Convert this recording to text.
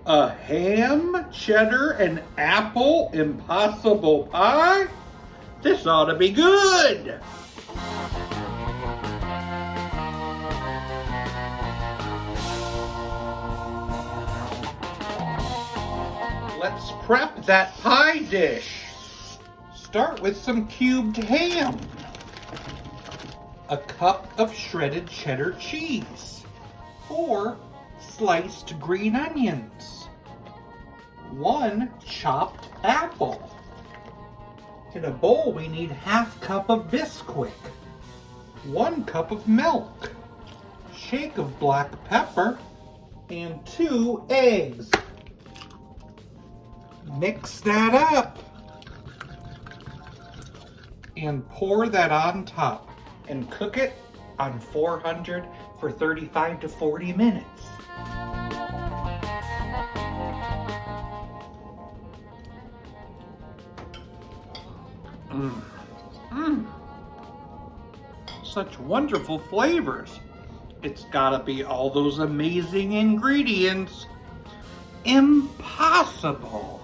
A ham, cheddar, and apple impossible pie? This ought to be good! Let's prep that pie dish. Start with some cubed ham, a cup of shredded cheddar cheese, 4 sliced green onions, 1 chopped apple. In a bowl we need 1/2 cup of Bisquick, 1 cup of milk, shake of black pepper, and 2 eggs. Mix that up and pour that on top and cook it on 400 for 35 to 40 minutes. Such wonderful flavors. It's gotta be all those amazing ingredients. Impossible.